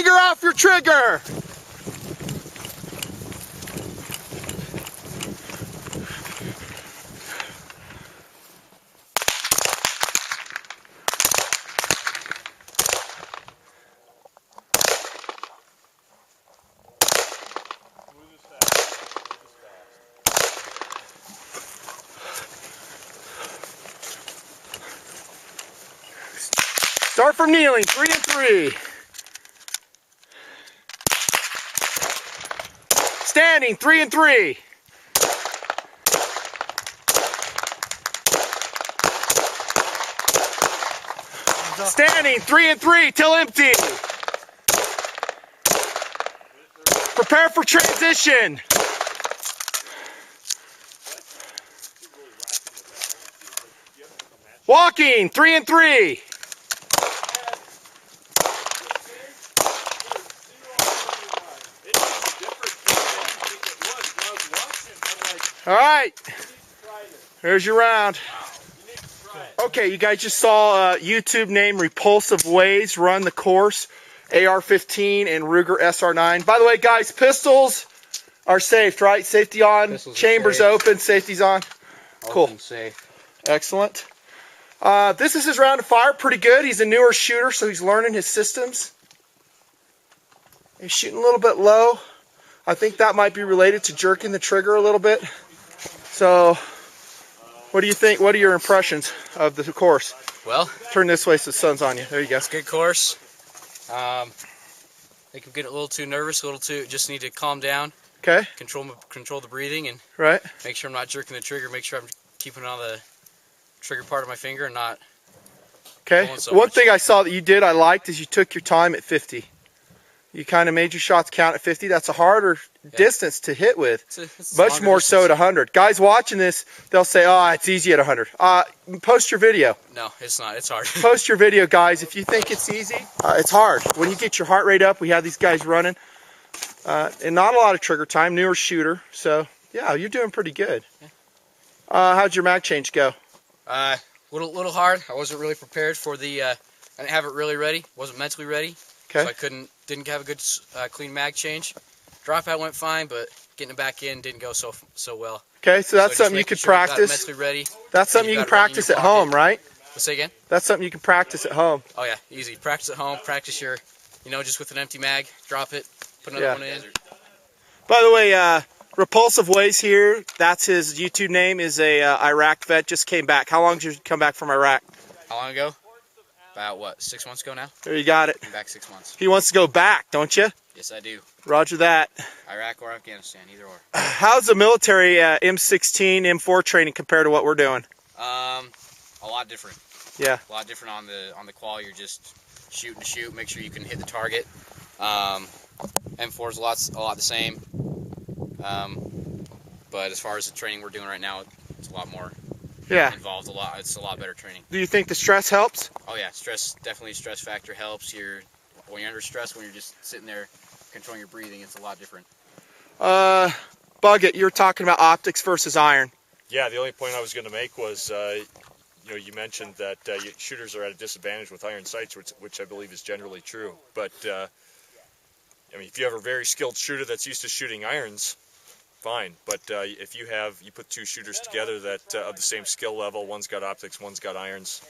finger off your trigger. Start from kneeling, 3 and 3. Standing, 3 and 3. Standing, 3 and 3 till empty. Prepare for transition. Walking, 3 and 3. All right, here's your round. Okay, you guys just saw YouTube name Repulsive Ways run the course, AR-15 and Ruger SR9. By the way, guys, pistols are safe, right? Safety on, pistols chambers open, safety's on. Cool. Open, safe. Excellent. This is his round of fire, pretty good. He's a newer shooter, so he's learning his systems. He's shooting a little bit low. I think that might be related to jerking the trigger a little bit. So, what do you think? What are your impressions of the course? Well, turn this way so the sun's on you. There you go. It's a good course. I think I'm getting a little too nervous, just need to calm down. Okay. Control the breathing and right. Make sure I'm not jerking the trigger. Make sure I'm keeping it on the trigger part of my finger and not. Okay. One thing I saw that you did I liked is you took your time at 50. You kind of made your shots count at 50. That's a harder distance to hit with. It's much more so at 100. Guys watching this, they'll say, oh, it's easy at 100. Post your video. No, it's not. It's hard. Post your video, guys. If you think it's easy, it's hard. When you get your heart rate up, we have these guys running. And not a lot of trigger time, newer shooter. So, yeah, you're doing pretty good. How'd your mag change go? Little hard. I wasn't really prepared for the, I didn't have it really ready. Wasn't mentally ready. Okay. So I didn't have a good clean mag change. Dropout went fine, but getting it back in didn't go so well. Okay, so that's something you could practice. Mentally ready. That's something you can practice at home, right? Say again? That's something you can practice at home. Oh yeah, easy. Practice at home. Practice your, just with an empty mag. Drop it. Put another one in. By the way, Repulsive Ways here. That's his YouTube name. Is a Iraq vet. Just came back. How long did you come back from Iraq? How long ago? About what, 6 months ago now? There, you got it. I'm back 6 months. He wants to go back, don't you? Yes, I do. Roger that. Iraq or Afghanistan, either or. How's the military M16, M4 training compared to what we're doing? A lot different. Yeah. A lot different on the qual. You're just shooting to shoot. Make sure you can hit the target. M4 is a lot the same. But as far as the training we're doing right now, it's a lot more. Involved a lot. It's a lot better training. Do you think the stress helps? Oh yeah, definitely stress factor helps. When you're under stress, when you're just sitting there controlling your breathing, it's a lot different. Buggett, you were talking about optics versus iron. Yeah, the only point I was going to make was, you mentioned that shooters are at a disadvantage with iron sights, which I believe is generally true. But if you have a very skilled shooter that's used to shooting irons, fine, but if you put two shooters together that of the same skill level, one's got optics, one's got irons,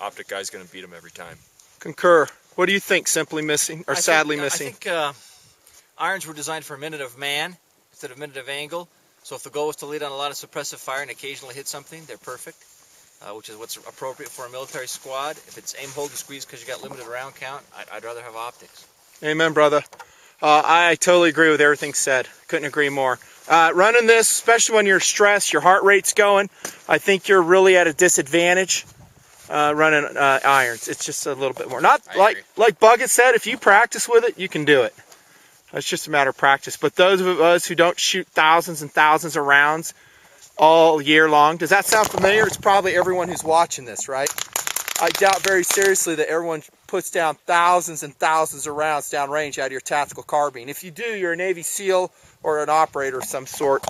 optic guy's going to beat them every time. Concur. What do you think, Simply Missing, or Sadly Missing? I think irons were designed for a minute of man instead of a minute of angle, so if the goal is to lead on a lot of suppressive fire and occasionally hit something, they're perfect, which is what's appropriate for a military squad. If it's aim, hold, and squeeze because you got limited round count, I'd rather have optics. Amen, brother. I totally agree with everything said. Couldn't agree more. Running this, especially when you're stressed, your heart rate's going, I think you're really at a disadvantage running irons. It's just a little bit more. Not like Buggett said, if you practice with it, you can do it. It's just a matter of practice. But those of us who don't shoot thousands and thousands of rounds all year long, does that sound familiar? It's probably everyone who's watching this, right? I doubt very seriously that everyone puts down thousands and thousands of rounds downrange out of your tactical carbine. If you do, you're a Navy SEAL or an operator of some sort.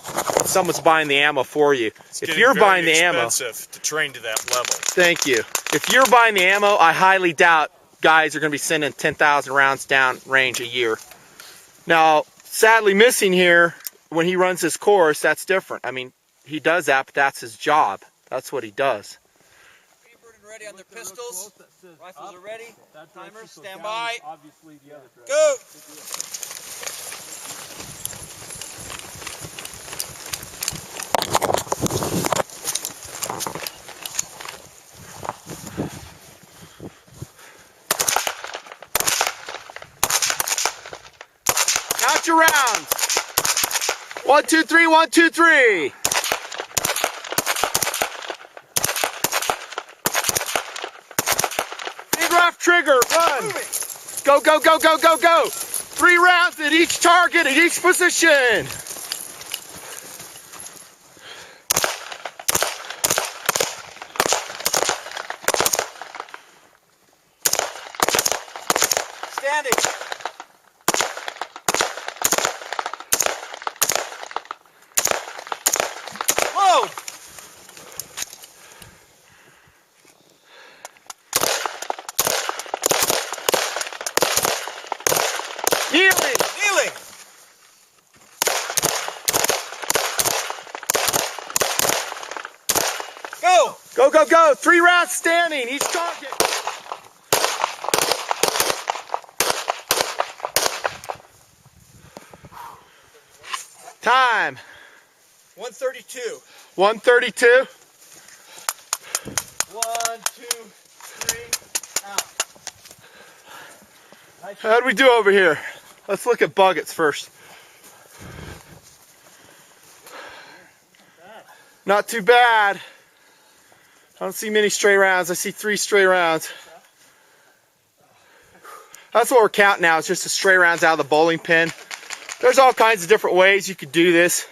Someone's buying the ammo for you. If you're buying the ammo, it's expensive to train to that level. Thank you. If you're buying the ammo, I highly doubt guys are going to be sending 10,000 rounds down range a year. Now, SadlyMissing here, when he runs his course, that's different. I mean, he does that, but that's his job. That's what he does. Papered and ready on their pistols. Rifles are ready. Timers, stand by. Go! Count your rounds. 1, 2, 3, 1, 2, 3. Big rough trigger, run. Go, go, go, go, go, go. 3 rounds at each target, at each position. Standing. Load. Kneeling. Kneeling. Go. Go, go, go. 3 rounds standing, each target. Time. 132. 132. 1, 2, 3, out. How do we do over here? Let's look at buckets first. Not too bad. I don't see many stray rounds. I see 3 stray rounds. That's what we're counting now. It's just the stray rounds out of the bowling pin. There's all kinds of different ways you could do this.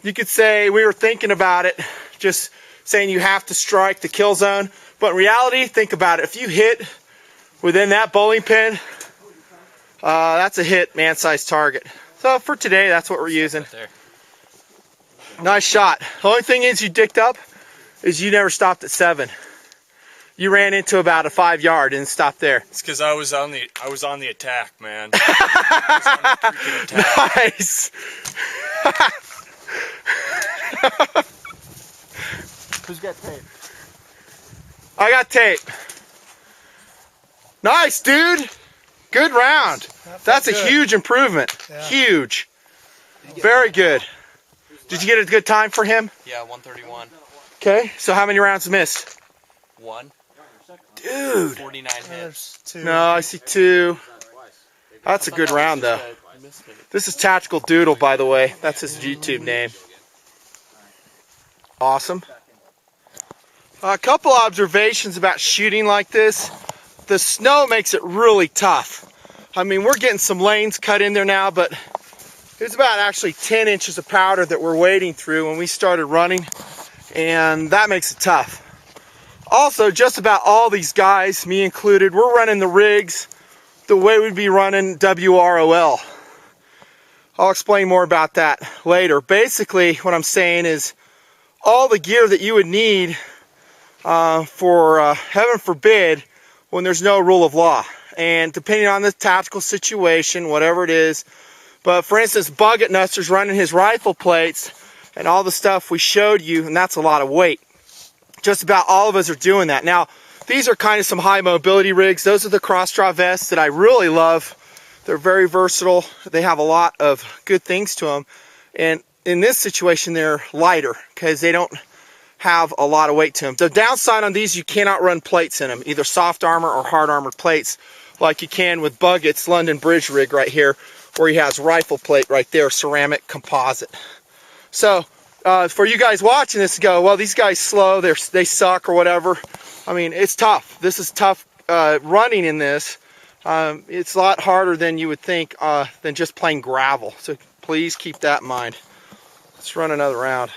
You could say, we were thinking about it, just saying you have to strike the kill zone. But in reality, think about it. If you hit within that bowling pin, that's a hit man-sized target. So for today, that's what we're using. Nice shot. The only thing is you dicked up is you never stopped at 7. You ran into about a 5-yard and stopped there. It's because I was on the attack, man. I was on the freaking attack. Nice. Who's got tape? I got tape. Nice, dude. Good round. That's a huge improvement. Yeah. Huge. Very good. Did you get a good time for him? Yeah, 131. Okay, so how many rounds missed? 1. Dude. 49 hits. No, I see 2. That's a good round, though. This is Tactical Doodle, by the way. That's his YouTube name. Awesome. A couple observations about shooting like this. The snow makes it really tough. I mean, we're getting some lanes cut in there now, but there's about actually 10 inches of powder that we're wading through when we started running, and that makes it tough. Also, just about all these guys, me included, we're running the rigs the way we'd be running WROL. I'll explain more about that later. Basically, what I'm saying is all the gear that you would need for, heaven forbid, when there's no rule of law. And depending on the tactical situation, whatever it is. But for instance, Bucket Nuster's running his rifle plates and all the stuff we showed you, and that's a lot of weight. Just about all of us are doing that. Now, these are kind of some high mobility rigs. Those are the cross-draw vests that I really love. They're very versatile. They have a lot of good things to them. And in this situation, they're lighter because they don't have a lot of weight to them. The downside on these, you cannot run plates in them, either soft armor or hard armor plates, like you can with Bucket's London Bridge rig right here, where he has rifle plate right there, ceramic composite. So, for you guys watching this, go, well, these guys slow, they suck or whatever. I mean, it's tough. This is tough running in this. It's a lot harder than you would think than just playing gravel. So please keep that in mind. Let's run another round.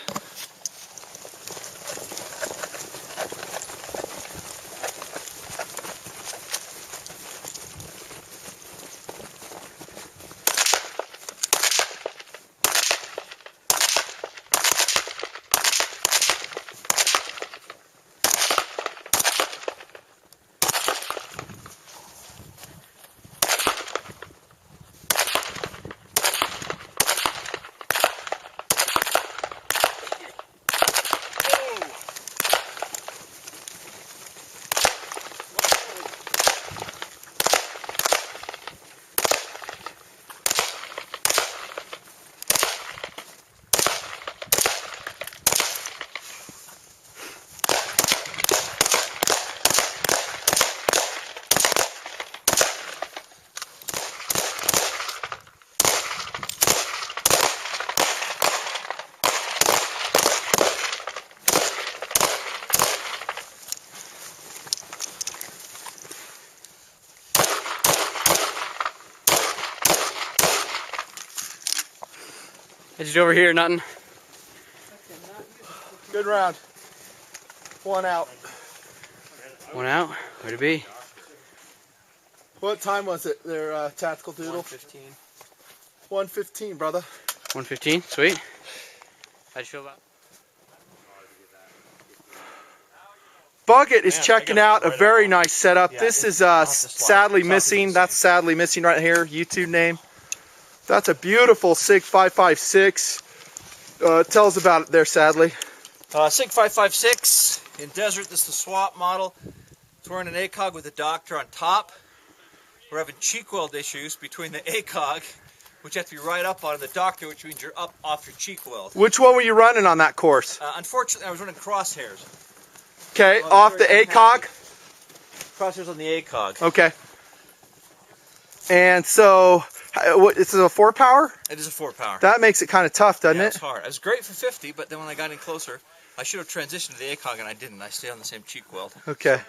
How'd you do over here, Nutn? Good round. One out. One out. Way to be. What time was it there, Tactical Doodle? 1:15. 1:15, brother. 1:15. Sweet. How'd you feel about? Bucket is checking out a very nice setup. Yeah, this is Sadly SadlyMissing. That's SadlyMissing right here, YouTube name. That's a beautiful SIG 556. Tell us about it there, Sadly. SIG 556 in desert. This is the swap model. It's wearing an ACOG with a doctor on top. We're having cheek weld issues between the ACOG, which you have to be right up on, and the doctor, which means you're up off your cheek weld. Which one were you running on that course? Unfortunately, I was running crosshairs. Okay, Well, off the very ACOG? Crosshairs on the ACOG. Okay. And so, this is a 4-power? It is a 4-power. That makes it kind of tough, doesn't Yeah, it? it's hard. It was great for 50, but then when I got in closer, I should have transitioned to the ACOG, and I didn't. I stayed on the same cheek weld. Okay.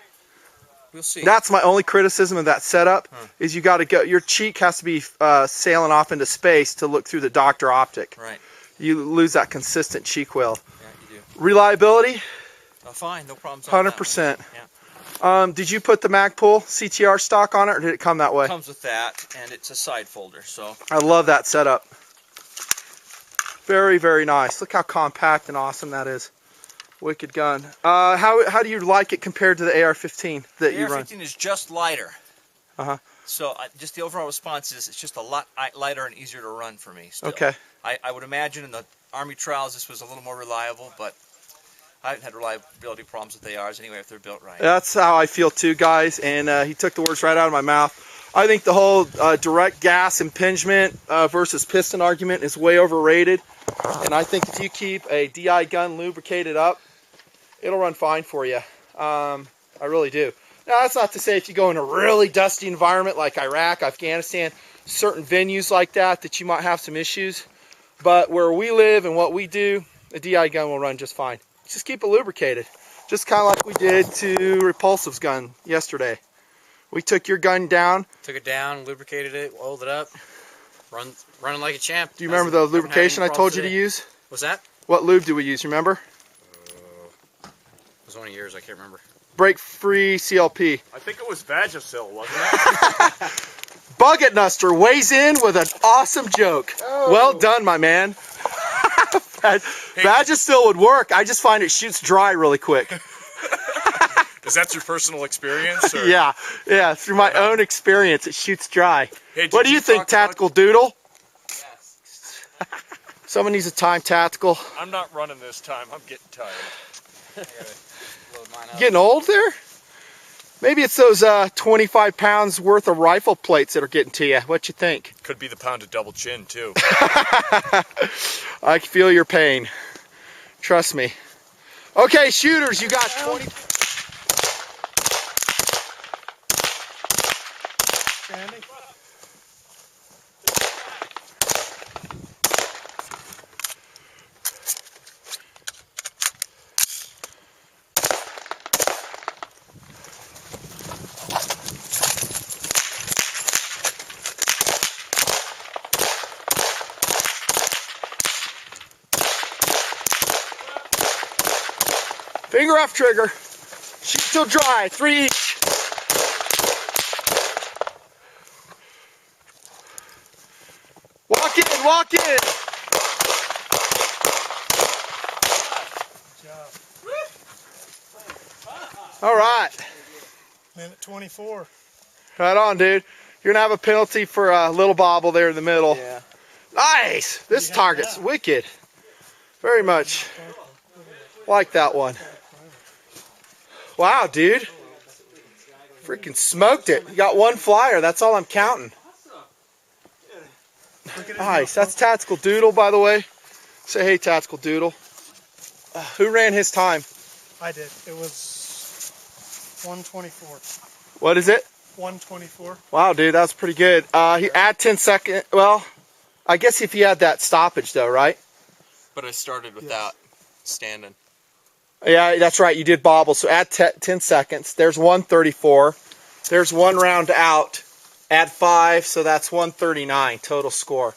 We'll see. That's my only criticism of that setup, is you got to go, your cheek has to be sailing off into space to look through the doctor optic. Right. You lose that consistent cheek weld. Yeah, you do. Reliability, Fine. No problems on that 100%. one. Yeah. Did you put the Magpul CTR stock on it, or did it come that way? It comes with that, and it's a side folder, so. I love that setup. Very, very nice. Look how compact and awesome that is. Wicked gun. How do you like it compared to the AR-15 that you run? The AR-15 is just lighter. Uh-huh. So just the overall response is it's just a lot lighter and easier to run for me still. Okay. I would imagine in the Army trials this was a little more reliable, but I haven't had reliability problems with ARs anyway if they're built right. That's how I feel too, guys, and he took the words right out of my mouth. I think the whole direct gas impingement versus piston argument is way overrated, and I think if you keep a DI gun lubricated up, it'll run fine for you. I really do. Now, that's not to say if you go in a really dusty environment like Iraq, Afghanistan, certain venues like that you might have some issues, but where we live and what we do, a DI gun will run just fine. Just keep it lubricated. Just kind of like we did to Repulsive's gun yesterday. We took your gun down. Took it down, lubricated it, oiled it up, running like a champ. Do you remember the lubrication I told you to use? What's that? What lube do we use, remember? It was one of yours, I can't remember. Break-free CLP. I think it was Vagisil, wasn't it? Bucket Nuster weighs in with an awesome joke. Oh. Well done, my man. Vagisil would work. I just find it shoots dry really quick. Is that your personal experience? Or? Yeah, through my own experience, it shoots dry. Hey, What do you think, talk Tactical Doodle? Yes. Someone needs a time, Tactical. I'm not running this time. I'm getting tired. I gotta load mine up. Getting old there? Maybe it's those 25 pounds worth of rifle plates that are getting to you. What you think? Could be the pound of double chin, too. I feel your pain. Trust me. Okay, shooters, you got 20. Finger off trigger. Shoot till dry. 3 each. Walk in, walk in. All right. Minute 24. Right on, dude. You're gonna have a penalty for a little bobble there in the middle. Yeah. Nice. This target's wicked. Very much like that one. Wow, dude. Freaking smoked it. You got one flyer. That's all I'm counting. Nice. That's Tactical Doodle, by the way. Say hey, Tactical Doodle. Who ran his time? I did. It was 124. What is it? 124. Wow, dude, that's pretty good. He add 10 seconds. Well, I guess if you had that stoppage, though, right? But I started without standing. Yeah, that's right. You did bobble. So add 10 seconds. There's 134. There's one round out. Add 5, so that's 139 total score.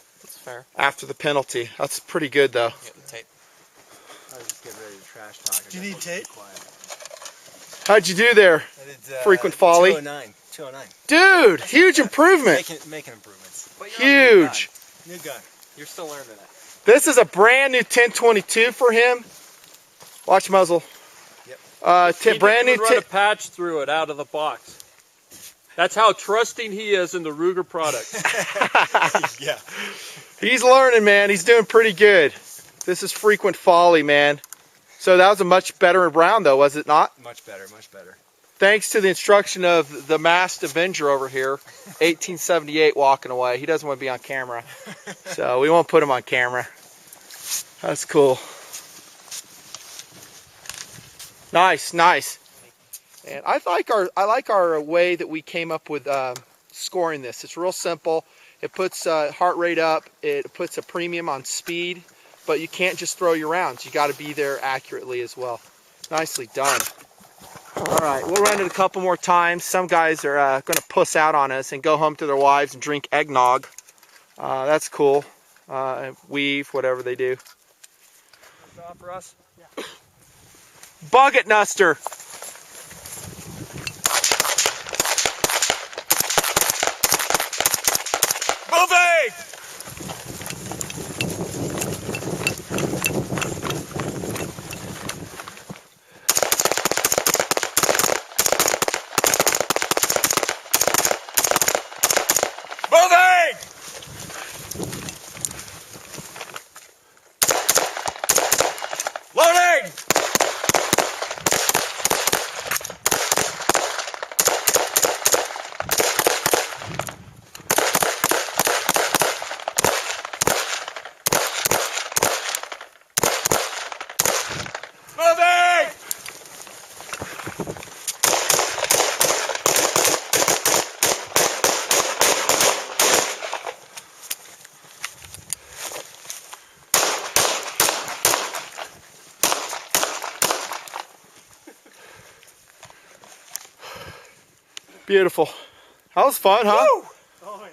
fair. after the penalty. That's pretty good though. Get the tape. I was just getting ready to trash talk. Do you need tape? How'd you do there? I did, Frequent folly. 209. 209. Dude, huge improvement. Making improvements. Huge. New gun. You're still learning it. This is a brand new 1022 for him. Watch muzzle. Yep. Brand new. Run a patch through it out of the box. That's how trusting he is in the Ruger product. Yeah. He's learning, man. He's doing pretty good. This is frequent folly, man. So that was a much better round, though, was it not? Much better, much better. Thanks to the instruction of the masked Avenger over here, 1878 walking away. He doesn't want to be on camera, so we won't put him on camera. That's cool. Nice, nice. And I like our way that we came up with scoring this. It's real simple. It puts heart rate up. It puts a premium on speed, but you can't just throw your rounds. You got to be there accurately as well. Nicely done. All right, we'll run it a couple more times. Some guys are going to puss out on us and go home to their wives and drink eggnog. That's cool. Weave, whatever they do. For us. Bug it, Nuster. Moving! Moving! Loading! Moving! Beautiful. That was fun, huh? Oh, yeah.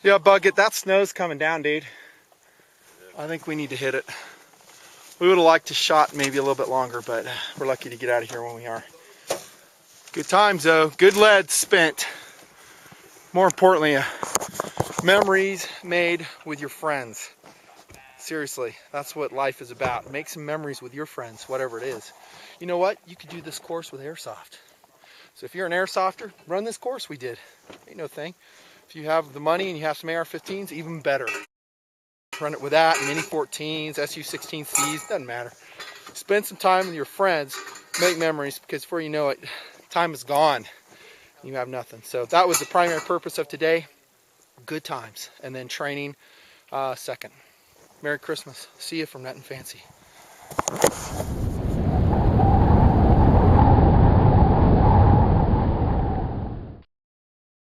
Yeah, Bug it. That snow's coming down, dude. I think we need to hit it. We would have liked to shot maybe a little bit longer, but we're lucky to get out of here when we are. Good times, though. Good lead spent. More importantly, memories made with your friends. Seriously, that's what life is about. Make some memories with your friends, whatever it is. You know what? You could do this course with airsoft. So if you're an airsofter, run this course we did. Ain't no thing. If you have the money and you have some AR-15s, even better. Run it with that, Mini 14s, SU-16Cs, doesn't matter. Spend some time with your friends, make memories, because before you know it, time is gone. You have nothing. So that was the primary purpose of today. Good times. And then training second. Merry Christmas. See you from Nutnfancy.